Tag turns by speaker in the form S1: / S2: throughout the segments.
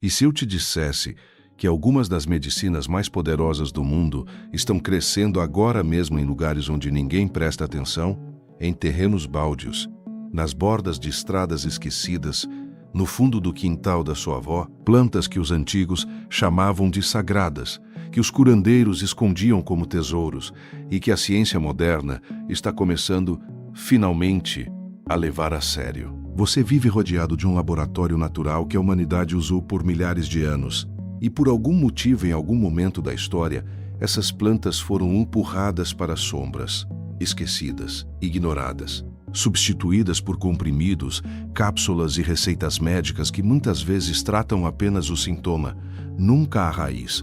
S1: E se eu te dissesse que algumas das medicinas mais poderosas do mundo estão crescendo agora mesmo em lugares onde ninguém presta atenção, em terrenos baldios, nas bordas de estradas esquecidas, no fundo do quintal da sua avó, plantas que os antigos chamavam de sagradas, que os curandeiros escondiam como tesouros e que a ciência moderna está começando, finalmente, a levar a sério. Você vive rodeado de um laboratório natural que a humanidade usou por milhares de anos. E por algum motivo, em algum momento da história, essas plantas foram empurradas para as sombras, esquecidas, ignoradas, substituídas por comprimidos, cápsulas e receitas médicas que muitas vezes tratam apenas o sintoma, nunca a raiz.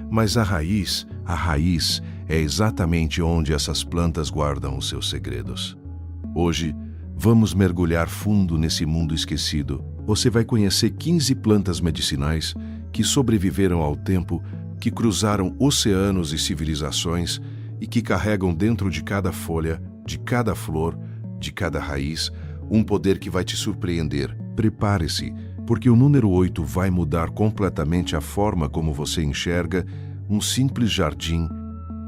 S1: Mas a raiz é exatamente onde essas plantas guardam os seus segredos. Hoje, vamos mergulhar fundo nesse mundo esquecido. Você vai conhecer 15 plantas medicinais que sobreviveram ao tempo, que cruzaram oceanos e civilizações e que carregam dentro de cada folha, de cada flor, de cada raiz, um poder que vai te surpreender. Prepare-se, porque o número 8 vai mudar completamente a forma como você enxerga um simples jardim.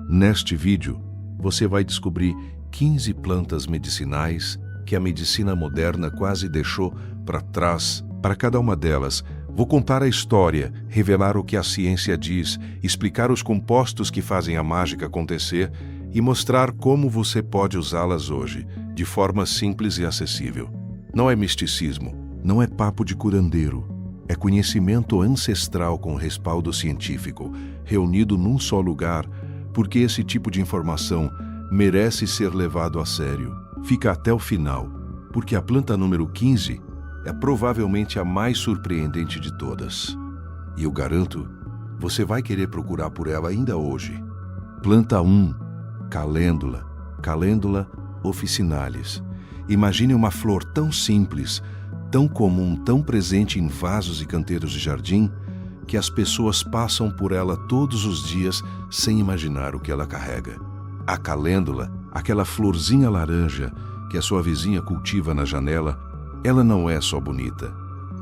S1: Neste vídeo, você vai descobrir 15 plantas medicinais que a medicina moderna quase deixou para trás. Para cada uma delas, vou contar a história, revelar o que a ciência diz, explicar os compostos que fazem a mágica acontecer e mostrar como você pode usá-las hoje, de forma simples e acessível. Não é misticismo, não é papo de curandeiro. É conhecimento ancestral com respaldo científico, reunido num só lugar, porque esse tipo de informação merece ser levado a sério. Fica até o final, porque a planta número 15 é provavelmente a mais surpreendente de todas. E eu garanto, você vai querer procurar por ela ainda hoje. Planta 1, calêndula, Calêndula officinalis. Imagine uma flor tão simples, tão comum, tão presente em vasos e canteiros de jardim, que as pessoas passam por ela todos os dias sem imaginar o que ela carrega. A calêndula, aquela florzinha laranja que a sua vizinha cultiva na janela, ela não é só bonita.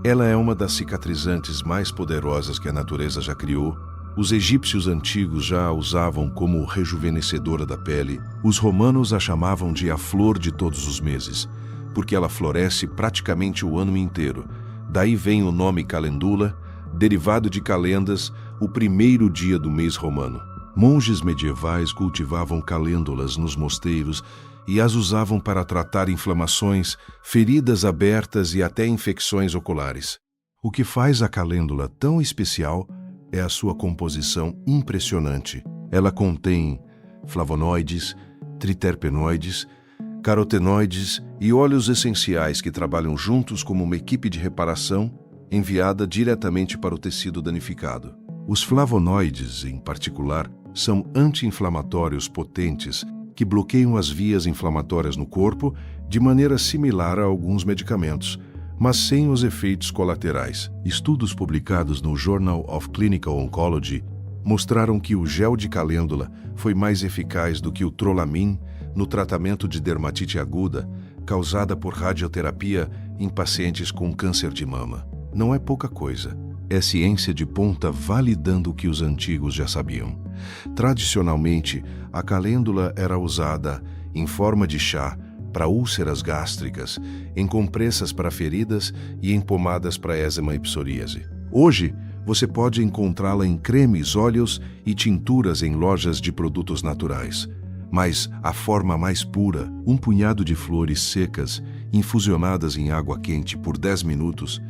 S1: Ela é uma das cicatrizantes mais poderosas que a natureza já criou. Os egípcios antigos já a usavam como rejuvenescedora da pele. Os romanos a chamavam de a flor de todos os meses, porque ela floresce praticamente o ano inteiro. Daí vem o nome calendula, derivado de calendas, o primeiro dia do mês romano. Monges medievais cultivavam calêndulas nos mosteiros e as usavam para tratar inflamações, feridas abertas e até infecções oculares. O que faz a calêndula tão especial é a sua composição impressionante. Ela contém flavonoides, triterpenoides, carotenoides e óleos essenciais que trabalham juntos como uma equipe de reparação enviada diretamente para o tecido danificado. Os flavonoides, em particular, são anti-inflamatórios potentes que bloqueiam as vias inflamatórias no corpo de maneira similar a alguns medicamentos, mas sem os efeitos colaterais. Estudos publicados no Journal of Clinical Oncology mostraram que o gel de calêndula foi mais eficaz do que o Trolamin no tratamento de dermatite aguda causada por radioterapia em pacientes com câncer de mama. Não é pouca coisa. É ciência de ponta validando o que os antigos já sabiam. Tradicionalmente, a calêndula era usada em forma de chá para úlceras gástricas, em compressas para feridas e em pomadas para eczema e psoríase. Hoje, você pode encontrá-la em cremes, óleos e tinturas em lojas de produtos naturais. Mas a forma mais pura, um punhado de flores secas, infusionadas em água quente por 10 minutos,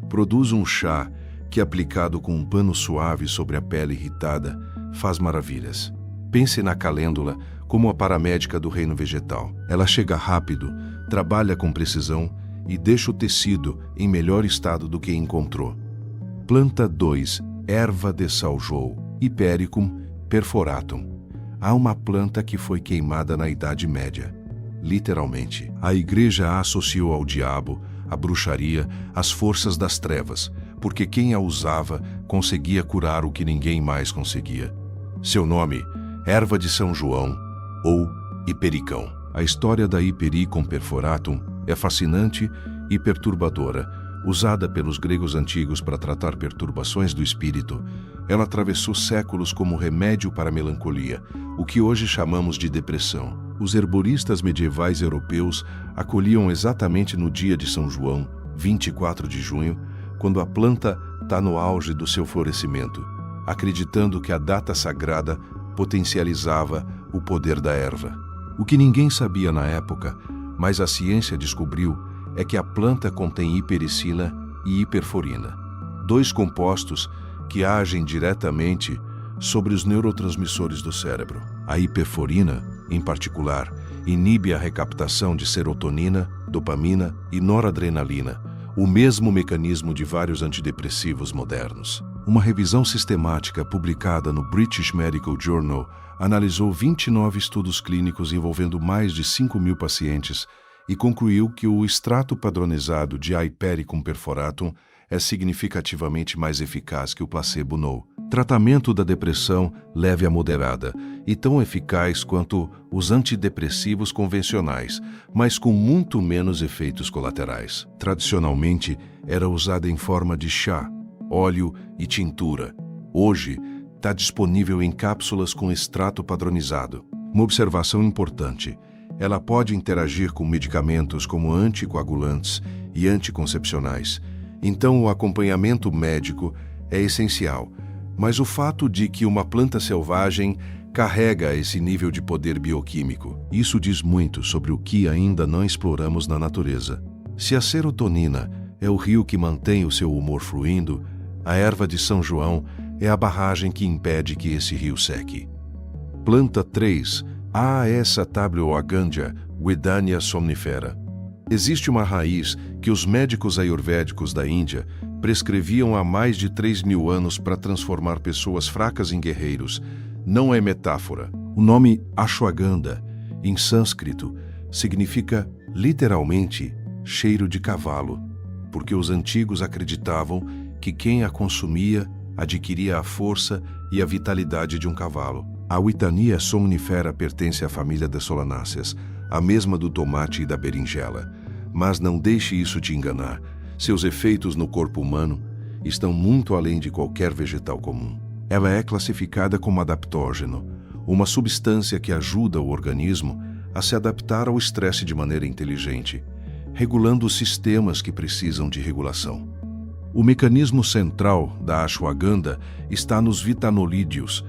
S1: produz um chá que, aplicado com um pano suave sobre a pele irritada, faz maravilhas. Pense na calêndula como a paramédica do reino vegetal. Ela chega rápido, trabalha com precisão e deixa o tecido em melhor estado do que encontrou. Planta 2, erva de Saujou, Hipericum perforatum. Há uma planta que foi queimada na Idade Média. Literalmente, a igreja a associou ao diabo, à bruxaria, às forças das trevas, porque quem a usava conseguia curar o que ninguém mais conseguia. Seu nome, erva de São João ou Hipericão. A história da Hipericum perforatum é fascinante e perturbadora, Usada pelos gregos antigos para tratar perturbações do espírito, ela atravessou séculos como remédio para a melancolia, o que hoje chamamos de depressão. Os herboristas medievais europeus a colhiam exatamente no dia de São João, 24 de junho, quando a planta está no auge do seu florescimento, acreditando que a data sagrada potencializava o poder da erva. O que ninguém sabia na época, mas a ciência descobriu, é que a planta contém hipericina e hiperforina, dois compostos que agem diretamente sobre os neurotransmissores do cérebro. A hiperforina, em particular, inibe a recaptação de serotonina, dopamina e noradrenalina, o mesmo mecanismo de vários antidepressivos modernos. Uma revisão sistemática publicada no British Medical Journal analisou 29 estudos clínicos envolvendo mais de 5.000 pacientes e concluiu que o extrato padronizado de Hypericum perforatum é significativamente mais eficaz que o placebo no tratamento da depressão leve a moderada e tão eficaz quanto os antidepressivos convencionais, mas com muito menos efeitos colaterais. Tradicionalmente, era usada em forma de chá, óleo e tintura. Hoje, está disponível em cápsulas com extrato padronizado. Uma observação importante: ela pode interagir com medicamentos como anticoagulantes e anticoncepcionais. Então, o acompanhamento médico é essencial, mas o fato de que uma planta selvagem carrega esse nível de poder bioquímico, isso diz muito sobre o que ainda não exploramos na natureza. Se a serotonina é o rio que mantém o seu humor fluindo, a erva de São João é a barragem que impede que esse rio seque. Planta 3, Asasattva Widania somnifera. Existe uma raiz que os médicos ayurvédicos da Índia prescreviam há mais de 3.000 anos para transformar pessoas fracas em guerreiros. Não é metáfora. O nome ashwagandha, em sânscrito, significa literalmente cheiro de cavalo, porque os antigos acreditavam que quem a consumia adquiria a força e a vitalidade de um cavalo. A Widania somnifera pertence à família das solanáceas, a mesma do tomate e da berinjela. Mas não deixe isso te enganar. Seus efeitos no corpo humano estão muito além de qualquer vegetal comum. Ela é classificada como adaptógeno, uma substância que ajuda o organismo a se adaptar ao estresse de maneira inteligente, regulando os sistemas que precisam de regulação. O mecanismo central da ashwagandha está nos vitanolídeos,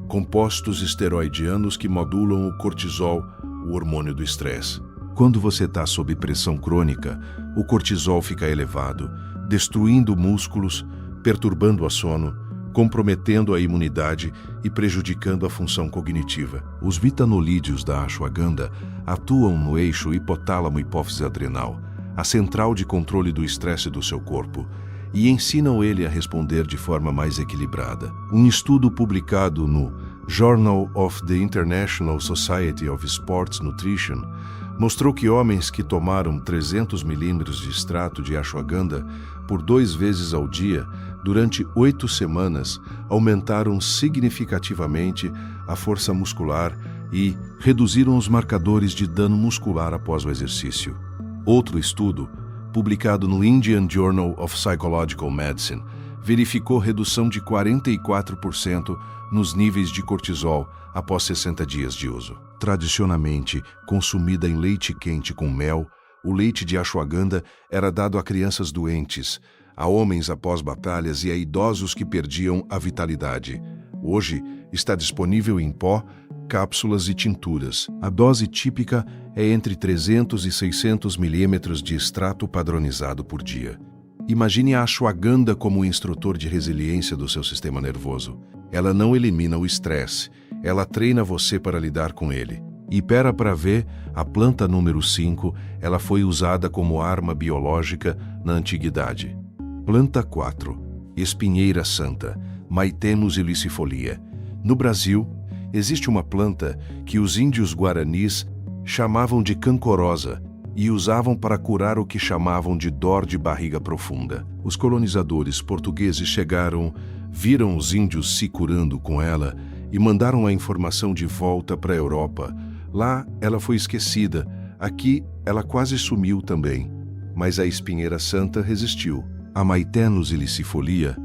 S1: compostos esteroidianos que modulam o cortisol, o hormônio do estresse. Quando você está sob pressão crônica, o cortisol fica elevado, destruindo músculos, perturbando o sono, comprometendo a imunidade e prejudicando a função cognitiva. Os vitanolídeos da ashwagandha atuam no eixo hipotálamo-hipófise adrenal, a central de controle do estresse do seu corpo, e ensinam ele a responder de forma mais equilibrada. Um estudo publicado no Journal of the International Society of Sports Nutrition mostrou que homens que tomaram 300 ml de extrato de ashwagandha por 2 vezes ao dia durante 8 semanas aumentaram significativamente a força muscular e reduziram os marcadores de dano muscular após o exercício. Outro estudo, publicado no Indian Journal of Psychological Medicine, verificou redução de 44% nos níveis de cortisol após 60 dias de uso. Tradicionalmente consumida em leite quente com mel, o leite de ashwagandha era dado a crianças doentes, a homens após batalhas e a idosos que perdiam a vitalidade. Hoje está disponível em pó, cápsulas e tinturas. A dose típica é entre 300 e 600 milímetros de extrato padronizado por dia. Imagine a ashwagandha como um instrutor de resiliência do seu sistema nervoso. Ela não elimina o estresse, ela treina você para lidar com ele. E para ver, a planta número 5, ela foi usada como arma biológica na antiguidade. Planta 4, espinheira santa, Maitemos ilicifolia. No Brasil, existe uma planta que os índios guaranis chamavam de cancorosa e usavam para curar o que chamavam de dor de barriga profunda. Os colonizadores portugueses viram os índios se curando com ela e mandaram a informação de volta para a Europa. Lá, ela foi esquecida. Aqui, ela quase sumiu também. mas a espinheira santa resistiu. A Maitenus ilicifolia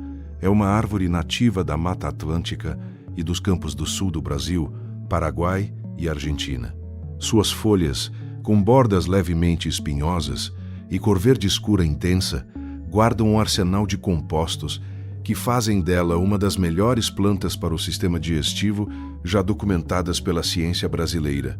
S1: é uma árvore nativa da Mata Atlântica e dos campos do sul do Brasil, Paraguai e Argentina. Suas folhas, com bordas levemente espinhosas e cor verde escura intensa, guardam um arsenal de compostos que fazem dela uma das melhores plantas para o sistema digestivo já documentadas pela ciência brasileira.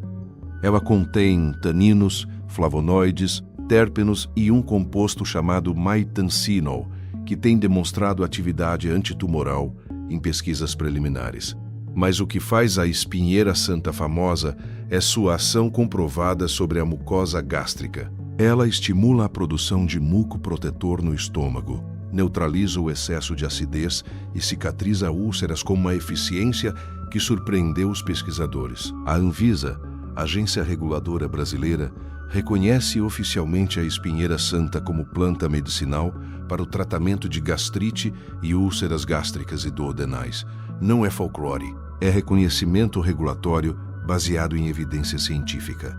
S1: Ela contém taninos, flavonoides, térpenos e um composto chamado maitencinol, que tem demonstrado atividade antitumoral em pesquisas preliminares. Mas o que faz a espinheira santa famosa é sua ação comprovada sobre a mucosa gástrica. Ela estimula a produção de muco protetor no estômago, neutraliza o excesso de acidez e cicatriza úlceras com uma eficiência que surpreendeu os pesquisadores. A Anvisa, agência reguladora brasileira, reconhece oficialmente a espinheira santa como planta medicinal para o tratamento de gastrite e úlceras gástricas e duodenais. Não é folclore, é reconhecimento regulatório baseado em evidência científica.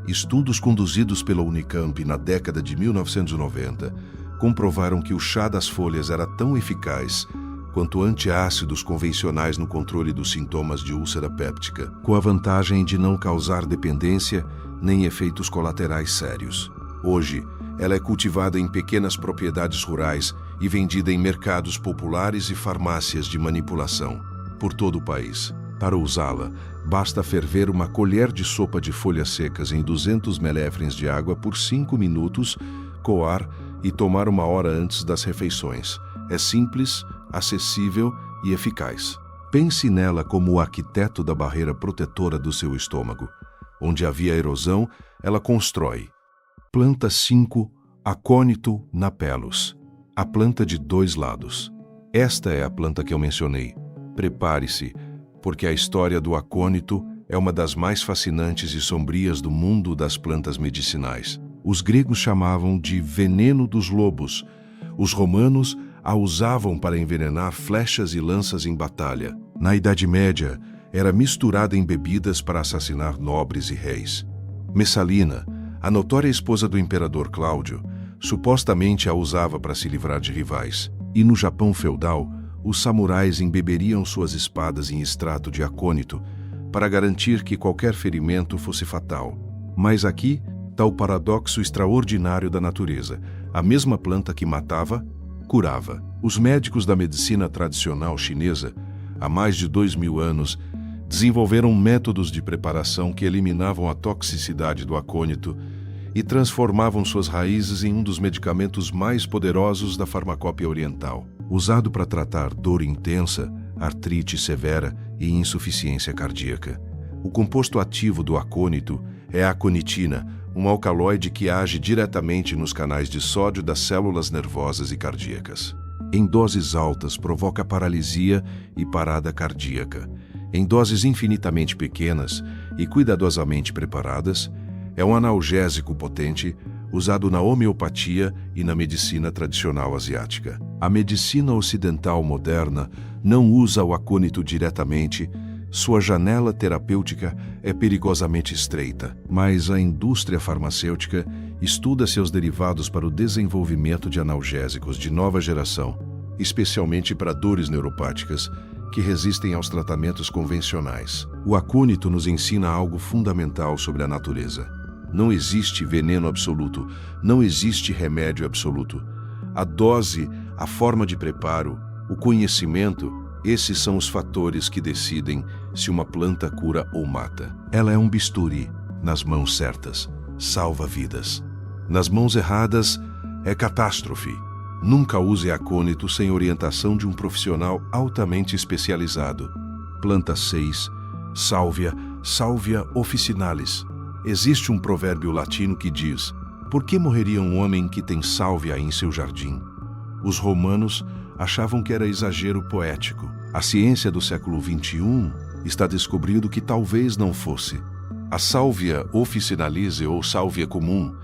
S1: Estudos conduzidos pela Unicamp na década de 1990 comprovaram que o chá das folhas era tão eficaz quanto antiácidos convencionais no controle dos sintomas de úlcera péptica, com a vantagem de não causar dependência nem efeitos colaterais sérios. Hoje, ela é cultivada em pequenas propriedades rurais e vendida em mercados populares e farmácias de manipulação por todo o país. Para usá-la, basta ferver uma colher de sopa de folhas secas em 200 ml de água por 5 minutos, coar e tomar 1 hora antes das refeições. É simples, acessível e eficaz. Pense nela como o arquiteto da barreira protetora do seu estômago. Onde havia erosão, ela constrói. Planta 5, Acônito napellus. A planta de 2 lados. Esta é a planta que eu mencionei. Prepare-se, porque a história do acônito é uma das mais fascinantes e sombrias do mundo das plantas medicinais. Os gregos chamavam de veneno dos lobos. Os romanos a usavam para envenenar flechas e lanças em batalha. Na Idade Média, era misturada em bebidas para assassinar nobres e reis. Messalina, a notória esposa do imperador Cláudio, supostamente a usava para se livrar de rivais. E no Japão feudal, os samurais embeberiam suas espadas em extrato de acônito para garantir que qualquer ferimento fosse fatal. Mas aqui está o paradoxo extraordinário da natureza. A mesma planta que matava, curava. Os médicos da medicina tradicional chinesa, há mais de 2000 anos, desenvolveram métodos de preparação que eliminavam a toxicidade do acônito e transformavam suas raízes em um dos medicamentos mais poderosos da farmacópia oriental, usado para tratar dor intensa, artrite severa e insuficiência cardíaca. O composto ativo do acônito é a aconitina, um alcaloide que age diretamente nos canais de sódio das células nervosas e cardíacas. Em doses altas, provoca paralisia e parada cardíaca. Em doses infinitamente pequenas e cuidadosamente preparadas, é um analgésico potente usado na homeopatia e na medicina tradicional asiática. A medicina ocidental moderna não usa o acônito diretamente, sua janela terapêutica é perigosamente estreita, mas a indústria farmacêutica estuda seus derivados para o desenvolvimento de analgésicos de nova geração, especialmente para dores neuropáticas que resistem aos tratamentos convencionais. O acônito nos ensina algo fundamental sobre a natureza. Não existe veneno absoluto, não existe remédio absoluto. A dose, a forma de preparo, o conhecimento, esses são os fatores que decidem se uma planta cura ou mata. Ela é um bisturi, nas mãos certas, salva vidas. Nas mãos erradas, é catástrofe. Nunca use acônito sem orientação de um profissional altamente especializado. Planta 6, Salvia, Salvia officinalis. Existe um provérbio latino que diz: por que morreria um homem que tem sálvia em seu jardim? Os romanos achavam que era exagero poético. A ciência do século XXI está descobrindo que talvez não fosse. A Salvia officinalise ou sálvia comum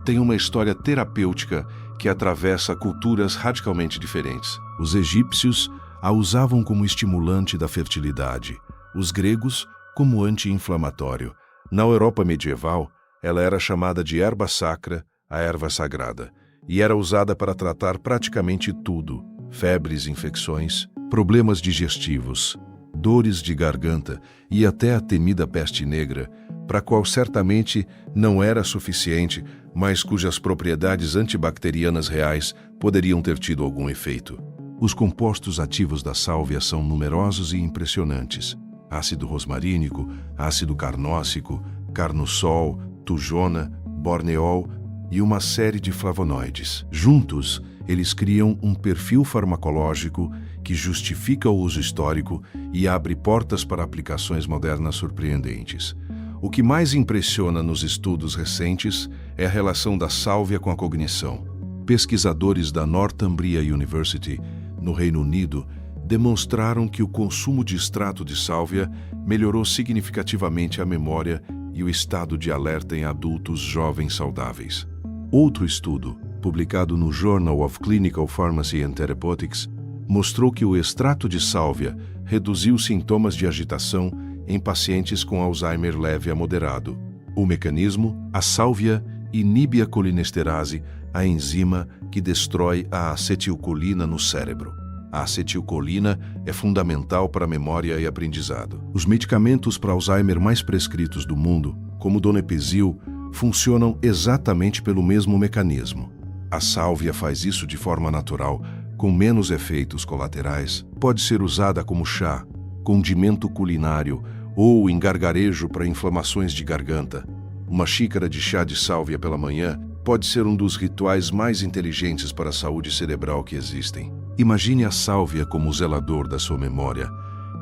S1: tem uma história terapêutica que atravessa culturas radicalmente diferentes. Os egípcios a usavam como estimulante da fertilidade, os gregos como anti-inflamatório. Na Europa medieval, ela era chamada de erva sacra, a erva sagrada, e era usada para tratar praticamente tudo: febres, infecções, problemas digestivos, dores de garganta e até a temida peste negra, para a qual certamente não era suficiente, mas cujas propriedades antibacterianas reais poderiam ter tido algum efeito. Os compostos ativos da sálvia são numerosos e impressionantes: ácido rosmarínico, ácido carnóxico, carnosol, tujona, borneol e uma série de flavonoides. Juntos, eles criam um perfil farmacológico que justifica o uso histórico e abre portas para aplicações modernas surpreendentes. O que mais impressiona nos estudos recentes é a relação da sálvia com a cognição. Pesquisadores da Northumbria University, no Reino Unido, demonstraram que o consumo de extrato de sálvia melhorou significativamente a memória e o estado de alerta em adultos jovens saudáveis. Outro estudo, publicado no Journal of Clinical Pharmacy and Therapeutics, mostrou que o extrato de sálvia reduziu sintomas de agitação em pacientes com Alzheimer leve a moderado. O mecanismo: a sálvia inibe a colinesterase, a enzima que destrói a acetilcolina no cérebro. A acetilcolina é fundamental para a memória e aprendizado. Os medicamentos para Alzheimer mais prescritos do mundo, como o donepezil, funcionam exatamente pelo mesmo mecanismo. A sálvia faz isso de forma natural, com menos efeitos colaterais. Pode ser usada como chá, condimento culinário ou em gargarejo para inflamações de garganta. Uma xícara de chá de sálvia pela manhã pode ser um dos rituais mais inteligentes para a saúde cerebral que existem. Imagine a sálvia como o zelador da sua memória.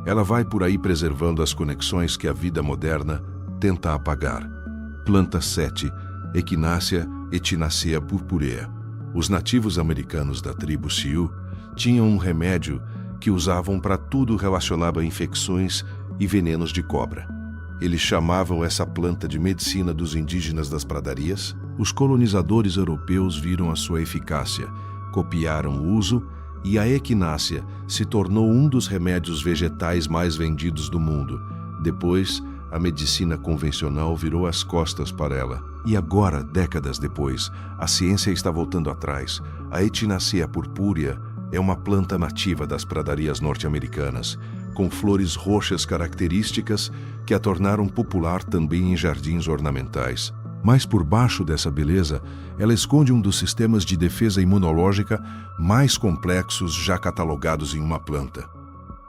S1: Ela vai por aí preservando as conexões que a vida moderna tenta apagar. Planta 7, Echinacea Echinacea purpurea. Os nativos americanos da tribo Sioux tinham um remédio que usavam para tudo relacionado a infecções e venenos de cobra. Eles chamavam essa planta de medicina dos indígenas das pradarias. Os colonizadores europeus viram a sua eficácia, copiaram o uso e a equinácea se tornou um dos remédios vegetais mais vendidos do mundo. Depois, a medicina convencional virou as costas para ela. E agora, décadas depois, a ciência está voltando atrás. A Echinacea purpurea é uma planta nativa das pradarias norte-americanas, com flores roxas características que a tornaram popular também em jardins ornamentais. Mas por baixo dessa beleza, ela esconde um dos sistemas de defesa imunológica mais complexos já catalogados em uma planta.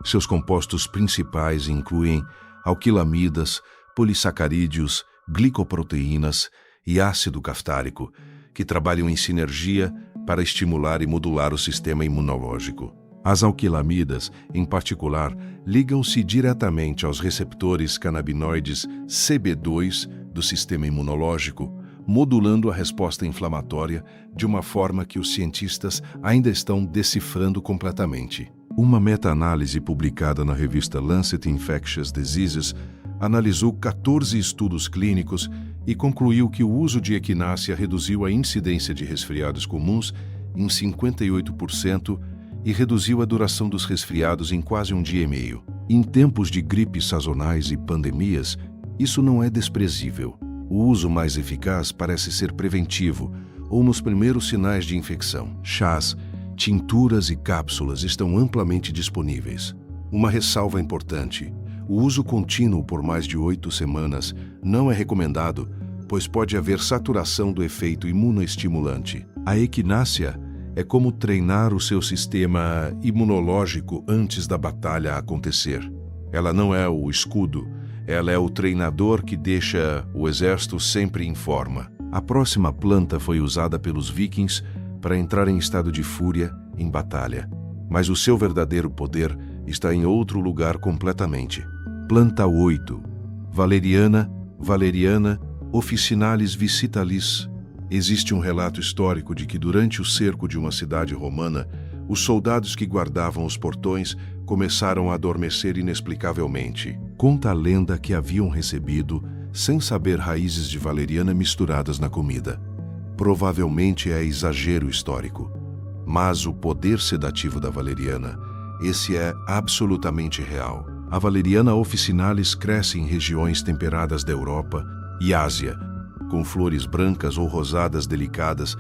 S1: Seus compostos principais incluem alquilamidas, polissacarídeos, glicoproteínas e ácido caftárico, que trabalham em sinergia para estimular e modular o sistema imunológico. As alquilamidas, em particular, ligam-se diretamente aos receptores canabinoides CB2 do sistema imunológico, modulando a resposta inflamatória de uma forma que os cientistas ainda estão decifrando completamente. Uma meta-análise publicada na revista Lancet Infectious Diseases analisou 14 estudos clínicos e concluiu que o uso de equinácea reduziu a incidência de resfriados comuns em 58% e reduziu a duração dos resfriados em quase um dia e meio. Em tempos de gripes sazonais e pandemias, isso não é desprezível. O uso mais eficaz parece ser preventivo ou nos primeiros sinais de infecção. Chás, tinturas e cápsulas estão amplamente disponíveis. Uma ressalva importante: o uso contínuo por mais de 8 semanas não é recomendado, pois pode haver saturação do efeito imunoestimulante. A equinácea é como treinar o seu sistema imunológico antes da batalha acontecer. Ela não é o escudo, ela é o treinador que deixa o exército sempre em forma. A próxima planta foi usada pelos vikings para entrar em estado de fúria em batalha, mas o seu verdadeiro poder está em outro lugar completamente. Planta 8, Valeriana officinalis visitalis. Existe um relato histórico de que durante o cerco de uma cidade romana, os soldados que guardavam os portões começaram a adormecer inexplicavelmente. Conta a lenda que haviam recebido, sem saber, raízes de valeriana misturadas na comida. Provavelmente é exagero histórico, mas o poder sedativo da valeriana, esse é absolutamente real. A Valeriana officinalis cresce em regiões temperadas da Europa e Ásia, com flores brancas ou rosadas delicadas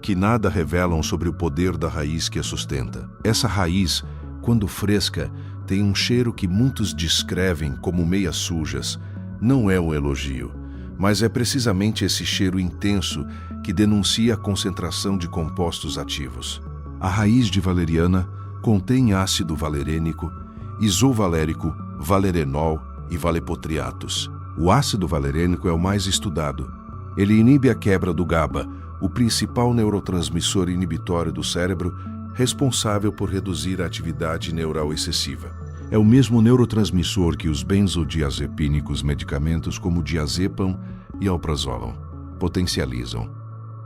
S1: que nada revelam sobre o poder da raiz que a sustenta. Essa raiz, quando fresca, tem um cheiro que muitos descrevem como meias sujas. Não é um elogio, mas é precisamente esse cheiro intenso que denuncia a concentração de compostos ativos. A raiz de valeriana contém ácido valerênico, isovalérico, valerenol e valepotriatos. O ácido valerênico é o mais estudado. Ele inibe a quebra do GABA, o principal neurotransmissor inibitório do cérebro, responsável por reduzir a atividade neural excessiva. É o mesmo neurotransmissor que os benzodiazepínicos, medicamentos como diazepam e alprazolam, potencializam.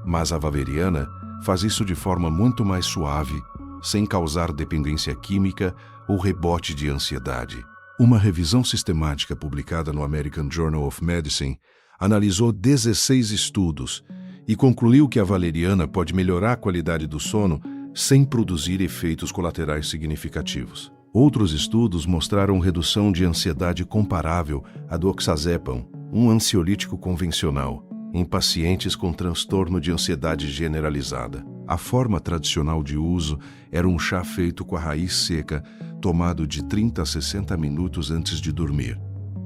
S1: Mas a valeriana faz isso de forma muito mais suave, sem causar dependência química ou rebote de ansiedade. Uma revisão sistemática publicada no American Journal of Medicine analisou 16 estudos e concluiu que a valeriana pode melhorar a qualidade do sono sem produzir efeitos colaterais significativos. Outros estudos mostraram redução de ansiedade comparável à do oxazepam, um ansiolítico convencional, em pacientes com transtorno de ansiedade generalizada. A forma tradicional de uso era um chá feito com a raiz seca, tomado de 30 a 60 minutos antes de dormir.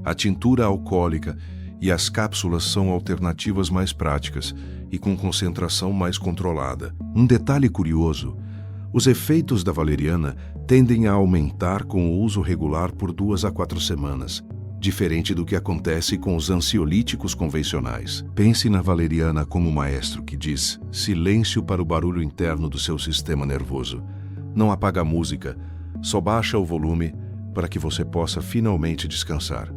S1: A tintura alcoólica e as cápsulas são alternativas mais práticas e com concentração mais controlada. Um detalhe curioso: os efeitos da valeriana tendem a aumentar com o uso regular por 2 a 4 semanas, diferente do que acontece com os ansiolíticos convencionais. Pense na valeriana como um maestro que diz silêncio para o barulho interno do seu sistema nervoso. Não apaga a música, só baixa o volume para que você possa finalmente descansar.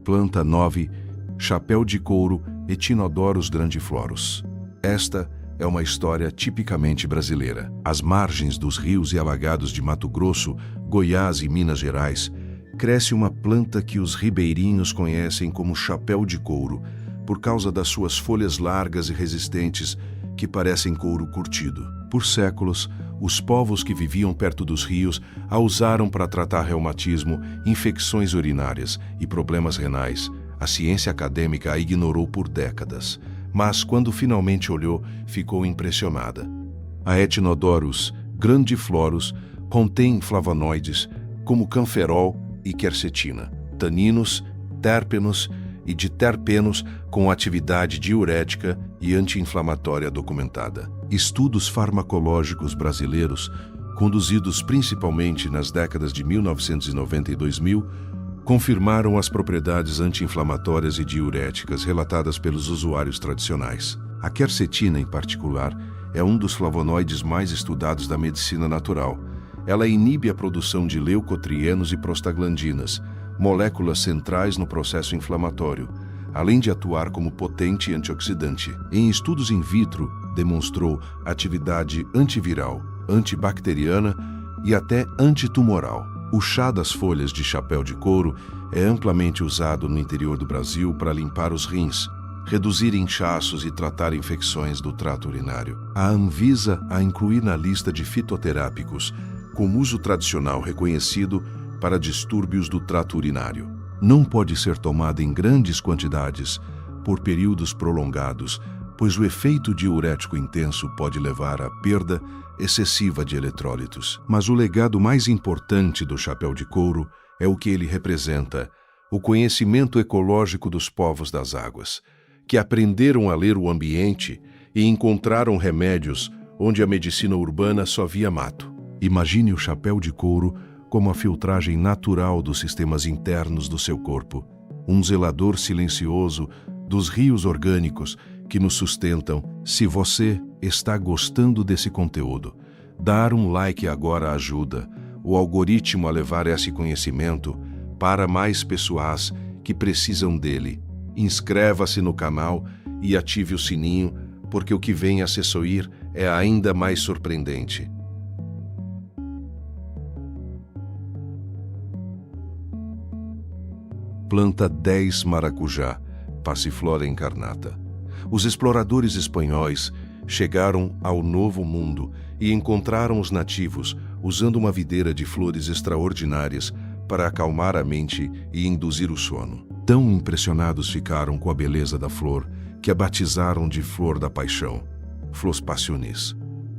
S1: Planta 9, chapéu de couro Echinodorus grandiflorus. Esta é uma história tipicamente brasileira. Às margens dos rios e alagados de Mato Grosso, Goiás e Minas Gerais, cresce uma planta que os ribeirinhos conhecem como chapéu de couro, por causa das suas folhas largas e resistentes que parecem couro curtido. Por séculos, os povos que viviam perto dos rios a usaram para tratar reumatismo, infecções urinárias e problemas renais. A ciência acadêmica a ignorou por décadas, mas quando finalmente olhou, ficou impressionada. A Echinodorus grandiflorus contém flavonoides como camferol e quercetina, taninos, térpenos e diterpenos com atividade diurética e anti-inflamatória documentada. Estudos farmacológicos brasileiros, conduzidos principalmente nas décadas de 1990 e 2000, confirmaram as propriedades anti-inflamatórias e diuréticas relatadas pelos usuários tradicionais. A quercetina, em particular, é um dos flavonoides mais estudados da medicina natural. Ela inibe a produção de leucotrienos e prostaglandinas, moléculas centrais no processo inflamatório, além de atuar como potente antioxidante. Em estudos in vitro, demonstrou atividade antiviral, antibacteriana e até antitumoral. O chá das folhas de chapéu de couro é amplamente usado no interior do Brasil para limpar os rins, reduzir inchaços e tratar infecções do trato urinário. A Anvisa a incluir na lista de fitoterápicos, com uso tradicional reconhecido para distúrbios do trato urinário. Não pode ser tomada em grandes quantidades, por períodos prolongados, pois o efeito diurético intenso pode levar à perda excessiva de eletrólitos. Mas o legado mais importante do chapéu de couro é o que ele representa: o conhecimento ecológico dos povos das águas, que aprenderam a ler o ambiente e encontraram remédios onde a medicina urbana só via mato. Imagine o chapéu de couro como a filtragem natural dos sistemas internos do seu corpo, um zelador silencioso dos rios orgânicos que nos sustentam. Se você está gostando desse conteúdo, dar um like agora ajuda o algoritmo a levar esse conhecimento para mais pessoas que precisam dele. Inscreva-se no canal e ative o sininho, porque o que vem a se seguir é ainda mais surpreendente. Planta 10 maracujá, Passiflora incarnata. Os exploradores espanhóis chegaram ao Novo Mundo e encontraram os nativos usando uma videira de flores extraordinárias para acalmar a mente e induzir o sono. Tão impressionados ficaram com a beleza da flor que a batizaram de Flor da Paixão, Flos Passionis,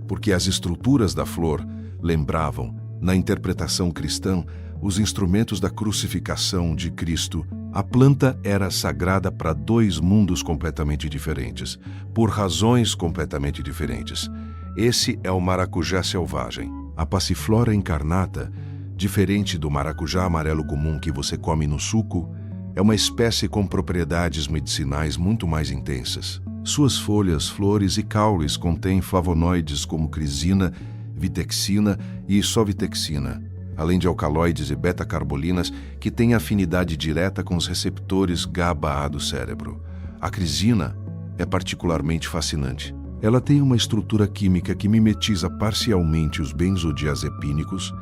S1: porque as estruturas da flor lembravam, na interpretação cristã, os instrumentos da crucificação de Cristo. A planta era sagrada para dois mundos completamente diferentes, por razões completamente diferentes. Esse é o maracujá selvagem. A passiflora incarnata, diferente do maracujá amarelo comum que você come no suco, é uma espécie com propriedades medicinais muito mais intensas. Suas folhas, flores e caules contêm flavonoides como crisina, vitexina e isovitexina, além de alcaloides e beta-carbolinas que têm afinidade direta com os receptores GABA-A do cérebro. A crisina é particularmente fascinante. Ela tem uma estrutura química que mimetiza parcialmente os benzodiazepínicos,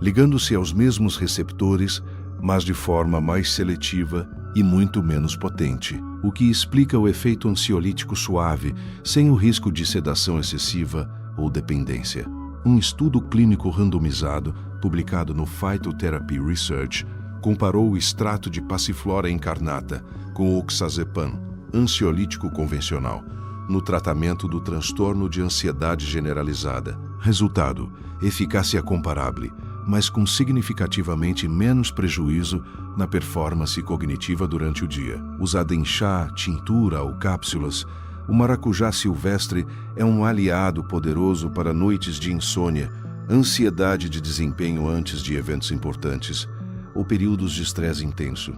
S1: ligando-se aos mesmos receptores, mas de forma mais seletiva e muito menos potente, o que explica o efeito ansiolítico suave, sem o risco de sedação excessiva ou dependência. Um estudo clínico randomizado, publicado no Phytotherapy Research, comparou o extrato de passiflora incarnata com o oxazepam, ansiolítico convencional, no tratamento do transtorno de ansiedade generalizada. Resultado: eficácia comparável, mas com significativamente menos prejuízo na performance cognitiva durante o dia. Usada em chá, tintura ou cápsulas, o maracujá silvestre é um aliado poderoso para noites de insônia, ansiedade de desempenho antes de eventos importantes ou períodos de estresse intenso.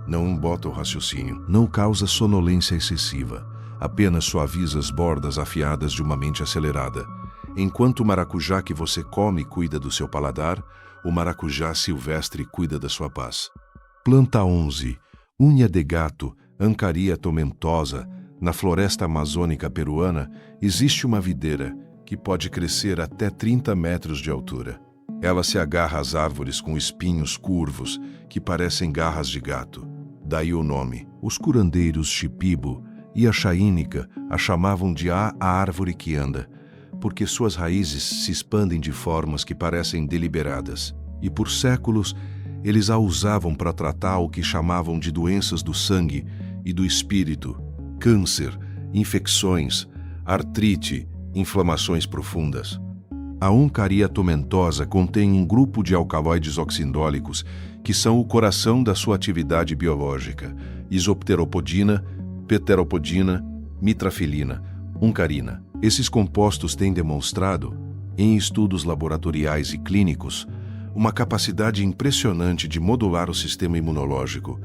S1: Não embota o raciocínio, não causa sonolência excessiva, apenas suaviza as bordas afiadas de uma mente acelerada. Enquanto o maracujá que você come cuida do seu paladar, o maracujá silvestre cuida da sua paz. Planta 11. Unha de gato, Ancaria tomentosa. Na floresta amazônica peruana, existe uma videira que pode crescer até 30 metros de altura. Ela se agarra às árvores com espinhos curvos que parecem garras de gato. Daí o nome. Os curandeiros Shipibo e a Xaínica a chamavam de a árvore que anda, porque suas raízes se expandem de formas que parecem deliberadas. E por séculos, eles a usavam para tratar o que chamavam de doenças do sangue e do espírito, câncer, infecções, artrite, inflamações profundas. A Oncaria tomentosa contém um grupo de alcaloides oxindólicos que são o coração da sua atividade biológica: isopteropodina, pteropodina, mitrafilina, oncarina. Esses compostos têm demonstrado, em estudos laboratoriais e clínicos, uma capacidade impressionante de modular o sistema imunológico,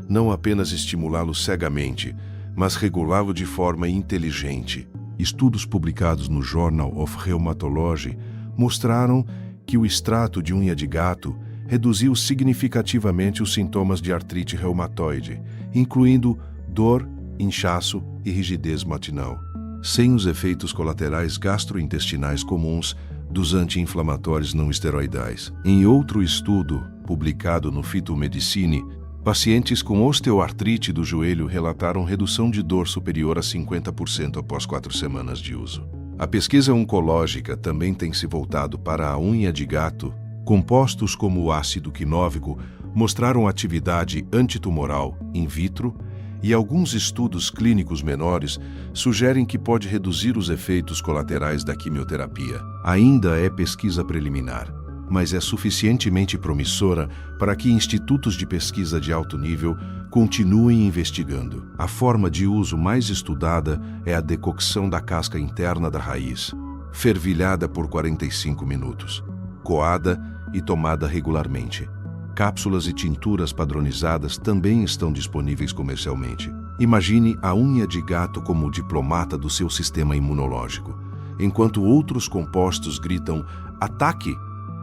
S1: não apenas estimulá-lo cegamente, mas regulá-lo de forma inteligente. Estudos publicados no Journal of Rheumatology mostraram que o extrato de unha de gato reduziu significativamente os sintomas de artrite reumatoide, incluindo dor, inchaço e rigidez matinal, sem os efeitos colaterais gastrointestinais comuns dos anti-inflamatórios não esteroidais. Em outro estudo, publicado no Phytomedicine, pacientes com osteoartrite do joelho relataram redução de dor superior a 50% após 4 semanas de uso. A pesquisa oncológica também tem se voltado para a unha de gato. Compostos como o ácido quinóvico mostraram atividade antitumoral in vitro, e alguns estudos clínicos menores sugerem que pode reduzir os efeitos colaterais da quimioterapia. Ainda é pesquisa preliminar, mas é suficientemente promissora para que institutos de pesquisa de alto nível continuem investigando. A forma de uso mais estudada é a decocção da casca interna da raiz, fervilhada por 45 minutos, coada e tomada regularmente. Cápsulas e tinturas padronizadas também estão disponíveis comercialmente. Imagine a unha de gato como o diplomata do seu sistema imunológico. Enquanto outros compostos gritam "ataque",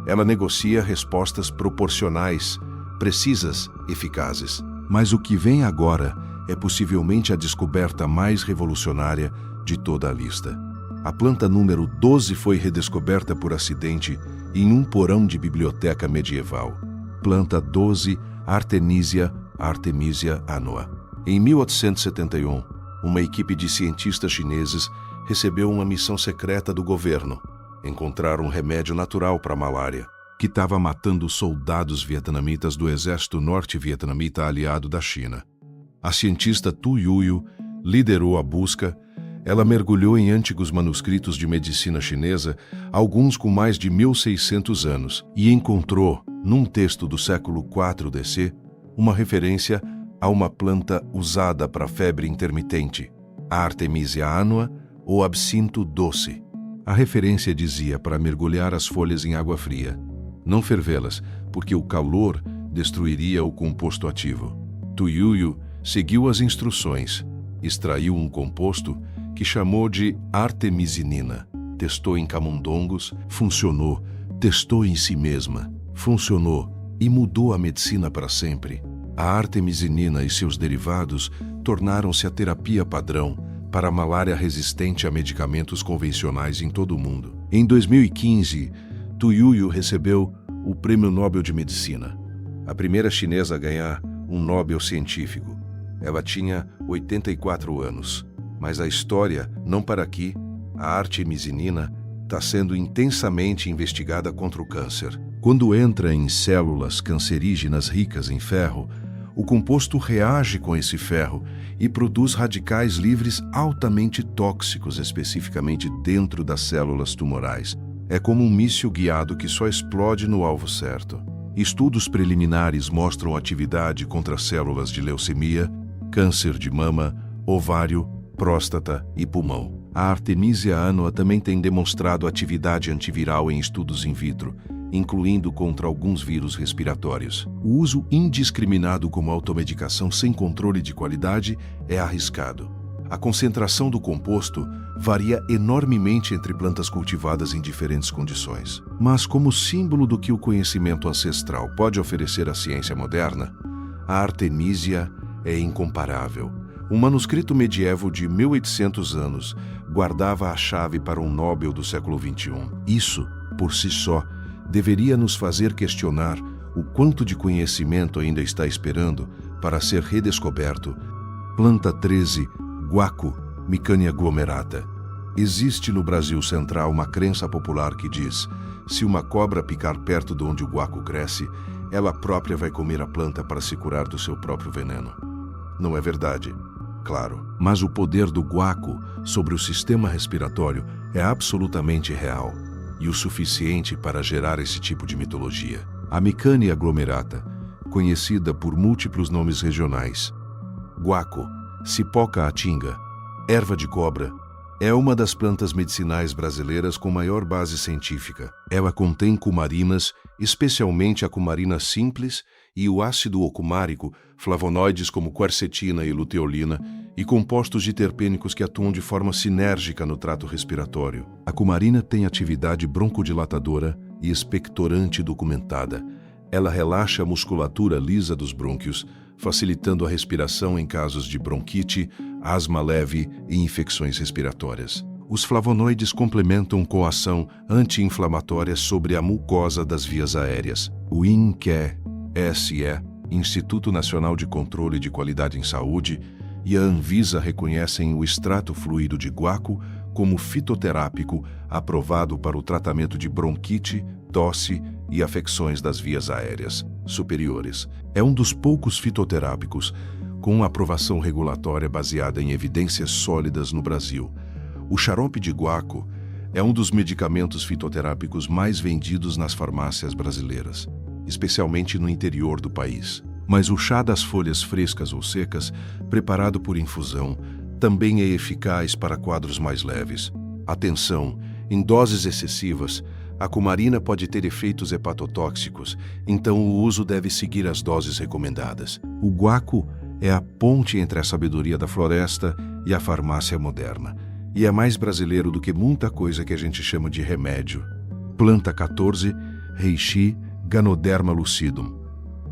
S1: ela negocia respostas proporcionais, precisas, eficazes. Mas o que vem agora é possivelmente a descoberta mais revolucionária de toda a lista. A planta número 12 foi redescoberta por acidente em um porão de biblioteca medieval. Planta 12, Artemisia annua. Em 1871, uma equipe de cientistas chineses recebeu uma missão secreta do governo: encontrar um remédio natural para a malária, que estava matando soldados vietnamitas do exército norte-vietnamita aliado da China. A cientista Tu Youyou Liderou a busca. Ela mergulhou em antigos manuscritos de medicina chinesa, alguns com mais de 1600 anos, e encontrou, num texto do século IV DC, uma referência a uma planta usada para febre intermitente, a Artemisia annua ou absinto doce. A referência dizia para mergulhar as folhas em água fria, não fervê-las, porque o calor destruiria o composto ativo. Tuiuiu seguiu as instruções, extraiu um composto que chamou de artemisinina. Testou em camundongos, funcionou. Testou em si mesma, funcionou e mudou a medicina para sempre. A artemisinina e seus derivados tornaram-se a terapia padrão para a malária resistente a medicamentos convencionais em todo o mundo. Em 2015, Tuiuiu recebeu o Prêmio Nobel de Medicina, a primeira chinesa a ganhar um Nobel científico. Ela tinha 84 anos. Mas a história não para aqui. A artemisinina está sendo intensamente investigada contra o câncer. Quando entra em células cancerígenas ricas em ferro, o composto reage com esse ferro e produz radicais livres altamente tóxicos, especificamente dentro das células tumorais. É como um míssil guiado que só explode no alvo certo. Estudos preliminares mostram atividade contra células de leucemia, câncer de mama, ovário, próstata e pulmão. A Artemisia annua também tem demonstrado atividade antiviral em estudos in vitro, incluindo contra alguns vírus respiratórios. O uso indiscriminado como automedicação sem controle de qualidade é arriscado. A concentração do composto varia enormemente entre plantas cultivadas em diferentes condições. Mas como símbolo do que o conhecimento ancestral pode oferecer à ciência moderna, a Artemisia é incomparável. Um manuscrito medieval de 1800 anos guardava a chave para um Nobel do século XXI. Isso, por si só, deveria nos fazer questionar o quanto de conhecimento ainda está esperando para ser redescoberto. Planta 13, Guaco, Micania glomerata. Existe no Brasil Central uma crença popular que diz: se uma cobra picar perto de onde o guaco cresce, ela própria vai comer a planta para se curar do seu próprio veneno. Não é verdade, claro, mas o poder do guaco sobre o sistema respiratório é absolutamente real e o suficiente para gerar esse tipo de mitologia. A Micania glomerata, conhecida por múltiplos nomes regionais, guaco, cipoca atinga, erva de cobra, é uma das plantas medicinais brasileiras com maior base científica. Ela contém cumarinas, especialmente a cumarina simples e o ácido ocumárico, flavonoides como quercetina e luteolina, e compostos diterpênicos que atuam de forma sinérgica no trato respiratório. A cumarina tem atividade broncodilatadora e expectorante documentada. Ela relaxa a musculatura lisa dos brônquios, facilitando a respiração em casos de bronquite, asma leve e infecções respiratórias. Os flavonoides complementam com ação anti-inflamatória sobre a mucosa das vias aéreas. O INCE, Instituto Nacional de Controle de Qualidade em Saúde, e a Anvisa reconhecem o extrato fluido de guaco como fitoterápico aprovado para o tratamento de bronquite, tosse e afecções das vias aéreas superiores. É um dos poucos fitoterápicos com aprovação regulatória baseada em evidências sólidas no Brasil. O xarope de guaco é um dos medicamentos fitoterápicos mais vendidos nas farmácias brasileiras, especialmente no interior do país. Mas o chá das folhas frescas ou secas, preparado por infusão, também é eficaz para quadros mais leves. Atenção, em doses excessivas, a cumarina pode ter efeitos hepatotóxicos, então o uso deve seguir as doses recomendadas. O guaco é a ponte entre a sabedoria da floresta e a farmácia moderna, e é mais brasileiro do que muita coisa que a gente chama de remédio. Planta 14, Reishi Ganoderma lucidum.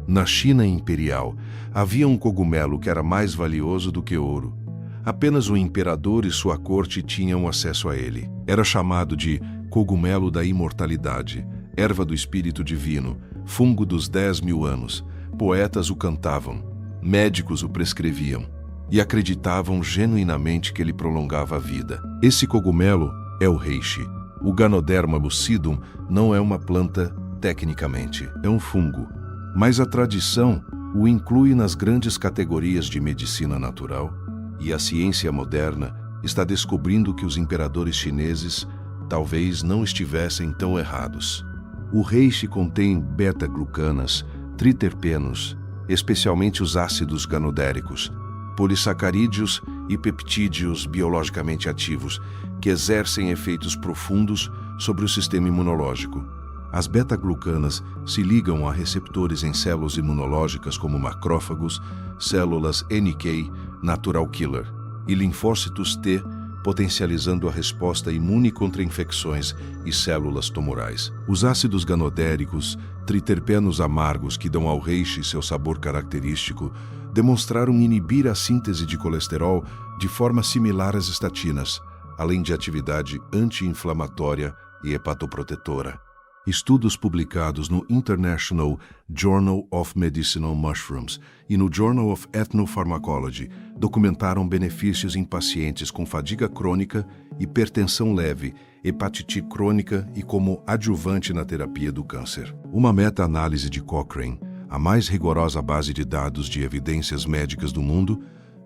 S1: Na China imperial, havia um cogumelo que era mais valioso do que ouro. Apenas o imperador e sua corte tinham acesso a ele. Era chamado de cogumelo da imortalidade, erva do espírito divino, fungo dos 10.000 anos. Poetas o cantavam, médicos o prescreviam e acreditavam genuinamente que ele prolongava a vida. Esse cogumelo é o reishi. O Ganoderma lucidum não é uma planta tecnicamente, é um fungo. Mas a tradição o inclui nas grandes categorias de medicina natural E a ciência moderna está descobrindo que os imperadores chineses talvez não estivessem tão errados. O reishi contém beta-glucanas, triterpenos, especialmente os ácidos ganodéricos, polissacarídeos e peptídeos biologicamente ativos, que exercem efeitos profundos sobre o sistema imunológico. As beta-glucanas se ligam a receptores em células imunológicas como macrófagos, células NK, natural killer, e linfócitos T, potencializando a resposta imune contra infecções e células tumorais. Os ácidos ganodéricos, triterpenos amargos que dão ao reishi seu sabor característico, demonstraram inibir a síntese de colesterol de forma similar às estatinas, além de atividade anti-inflamatória e hepatoprotetora. Estudos publicados no International Journal of Medicinal Mushrooms e no Journal of Ethnopharmacology documentaram benefícios em pacientes com fadiga crônica, hipertensão leve, hepatite crônica e como adjuvante na terapia do câncer. Uma meta-análise de Cochrane, a mais rigorosa base de dados de evidências médicas do mundo,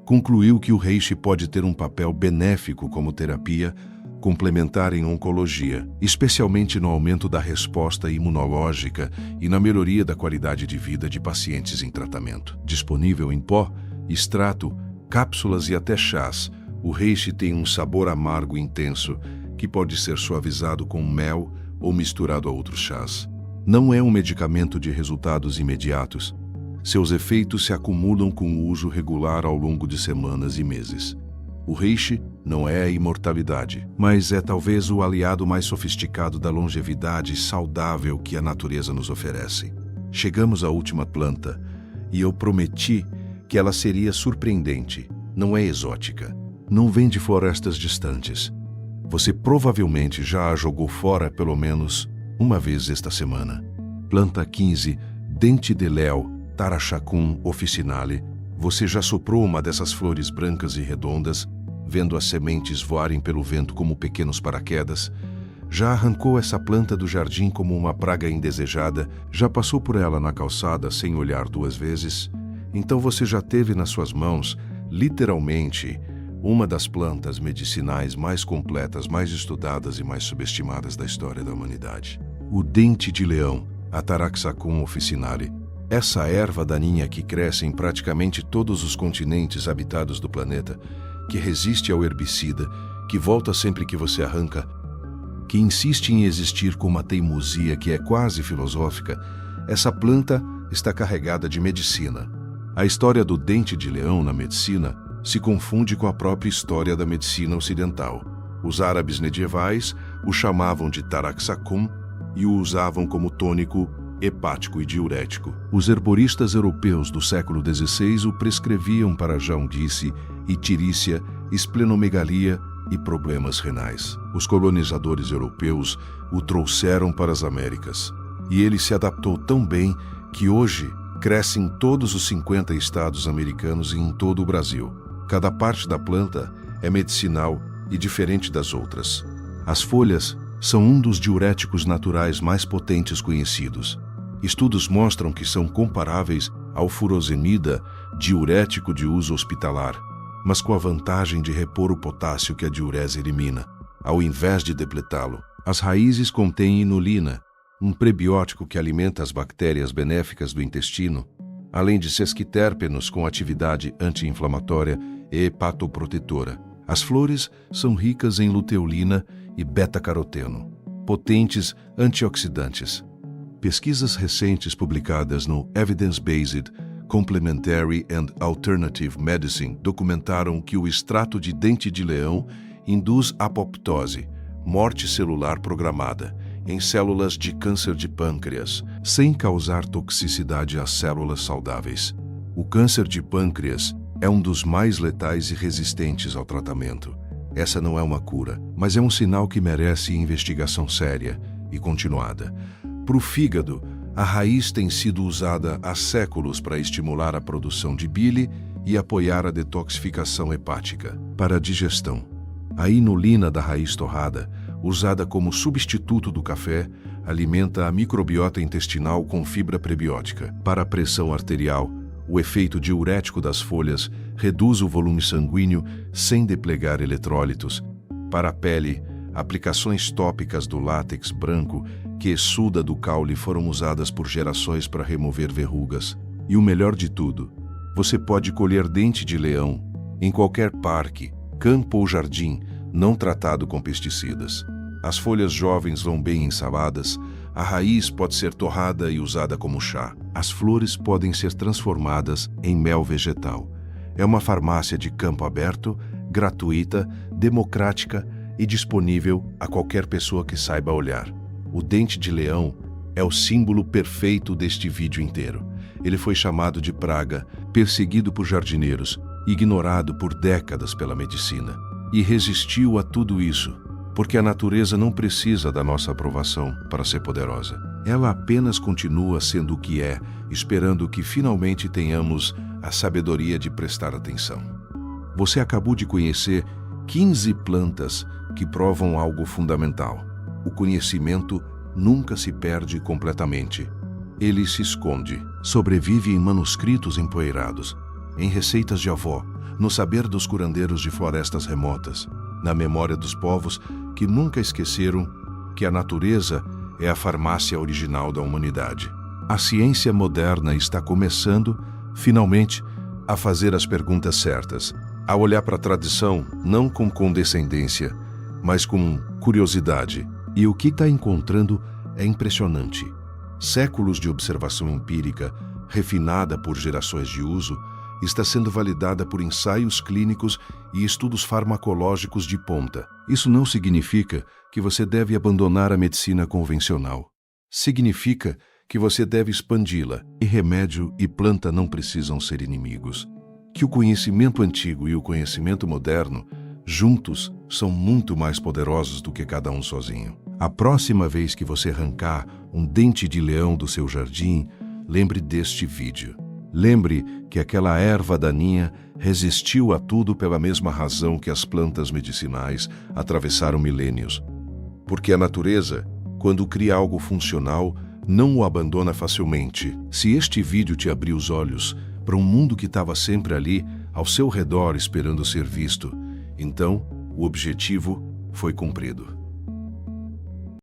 S1: concluiu que o reishi pode ter um papel benéfico como terapia complementar em oncologia, especialmente no aumento da resposta imunológica e na melhoria da qualidade de vida de pacientes em tratamento. Disponível em pó, extrato, cápsulas e até chás, o reishi tem um sabor amargo intenso que pode ser suavizado com mel ou misturado a outros chás. Não é um medicamento de resultados imediatos. Seus efeitos se acumulam com o uso regular ao longo de semanas e meses. O reishi não é a imortalidade, mas é talvez o aliado mais sofisticado da longevidade saudável que a natureza nos oferece. Chegamos à última planta, e eu prometi que ela seria surpreendente. Não é exótica. Não vem de florestas distantes. Você provavelmente já a jogou fora pelo menos uma vez esta semana. Planta 15, Dente de Leão, Taraxacum officinale. Você já soprou uma dessas flores brancas e redondas, vendo as sementes voarem pelo vento como pequenos paraquedas? Já arrancou essa planta do jardim como uma praga indesejada? Já passou por ela na calçada sem olhar 2 vezes? Então você já teve nas suas mãos, literalmente, uma das plantas medicinais mais completas, mais estudadas e mais subestimadas da história da humanidade. O dente de leão, a Taraxacum officinale. Essa erva daninha que cresce em praticamente todos os continentes habitados do planeta, que resiste ao herbicida, que volta sempre que você arranca, que insiste em existir com uma teimosia que é quase filosófica, essa planta está carregada de medicina. A história do dente de leão na medicina se confunde com a própria história da medicina ocidental. Os árabes medievais o chamavam de Taraxacum e o usavam como tônico, hepático e diurético. Os herboristas europeus do século XVI o prescreviam para jaundice, itirícia, esplenomegalia e problemas renais. Os colonizadores europeus o trouxeram para as Américas. E ele se adaptou tão bem que hoje cresce em todos os 50 estados americanos e em todo o Brasil. Cada parte da planta é medicinal e diferente das outras. As folhas são um dos diuréticos naturais mais potentes conhecidos. Estudos mostram que são comparáveis ao furosemida, diurético de uso hospitalar, mas com a vantagem de repor o potássio que a diurese elimina, ao invés de depletá-lo. As raízes contêm inulina, um prebiótico que alimenta as bactérias benéficas do intestino, além de sesquiterpenos com atividade anti-inflamatória e hepatoprotetora. As flores são ricas em luteolina e beta-caroteno, potentes antioxidantes. Pesquisas recentes publicadas no Evidence-Based Complementary and Alternative Medicine documentaram que o extrato de dente de leão induz apoptose, morte celular programada, em células de câncer de pâncreas, sem causar toxicidade às células saudáveis. O câncer de pâncreas é um dos mais letais e resistentes ao tratamento. Essa não é uma cura, mas é um sinal que merece investigação séria e continuada. Para o fígado, a raiz tem sido usada há séculos para estimular a produção de bile e apoiar a detoxificação hepática. Para a digestão, a inulina da raiz torrada, usada como substituto do café, alimenta a microbiota intestinal com fibra prebiótica. Para a pressão arterial, O efeito diurético das folhas reduz o volume sanguíneo sem deplegar eletrólitos. Para a pele, aplicações tópicas do látex branco que exsuda do caule foram usadas por gerações para remover verrugas. E o melhor de tudo, você pode colher dente de leão em qualquer parque, campo ou jardim, não tratado com pesticidas. As folhas jovens vão bem em saladas, a raiz pode ser torrada e usada como chá. As flores podem ser transformadas em mel vegetal. É uma farmácia de campo aberto, gratuita, democrática e disponível a qualquer pessoa que saiba olhar. O dente de leão é o símbolo perfeito deste vídeo inteiro. Ele foi chamado de praga, perseguido por jardineiros, ignorado por décadas pela medicina. E resistiu a tudo isso, porque a natureza não precisa da nossa aprovação para ser poderosa. Ela apenas continua sendo o que é, esperando que finalmente tenhamos a sabedoria de prestar atenção. Você acabou de conhecer 15 plantas que provam algo fundamental. O conhecimento nunca se perde completamente. Ele se esconde, sobrevive em manuscritos empoeirados, em receitas de avó, no saber dos curandeiros de florestas remotas, na memória dos povos que nunca esqueceram que a natureza é a farmácia original da humanidade. A ciência moderna está começando, finalmente, a fazer as perguntas certas, a olhar para a tradição não com condescendência, mas com curiosidade. E o que está encontrando é impressionante. Séculos de observação empírica, refinada por gerações de uso, está sendo validada por ensaios clínicos e estudos farmacológicos de ponta. Isso não significa que você deve abandonar a medicina convencional. Significa que você deve expandi-la, e remédio e planta não precisam ser inimigos. Que o conhecimento antigo e o conhecimento moderno, juntos, são muito mais poderosos do que cada um sozinho. A próxima vez que você arrancar um dente de leão do seu jardim, lembre deste vídeo. Lembre que aquela erva daninha resistiu a tudo pela mesma razão que as plantas medicinais atravessaram milênios. Porque a natureza, quando cria algo funcional, não o abandona facilmente. Se este vídeo te abriu os olhos para um mundo que estava sempre ali, ao seu redor esperando ser visto, então o objetivo foi cumprido.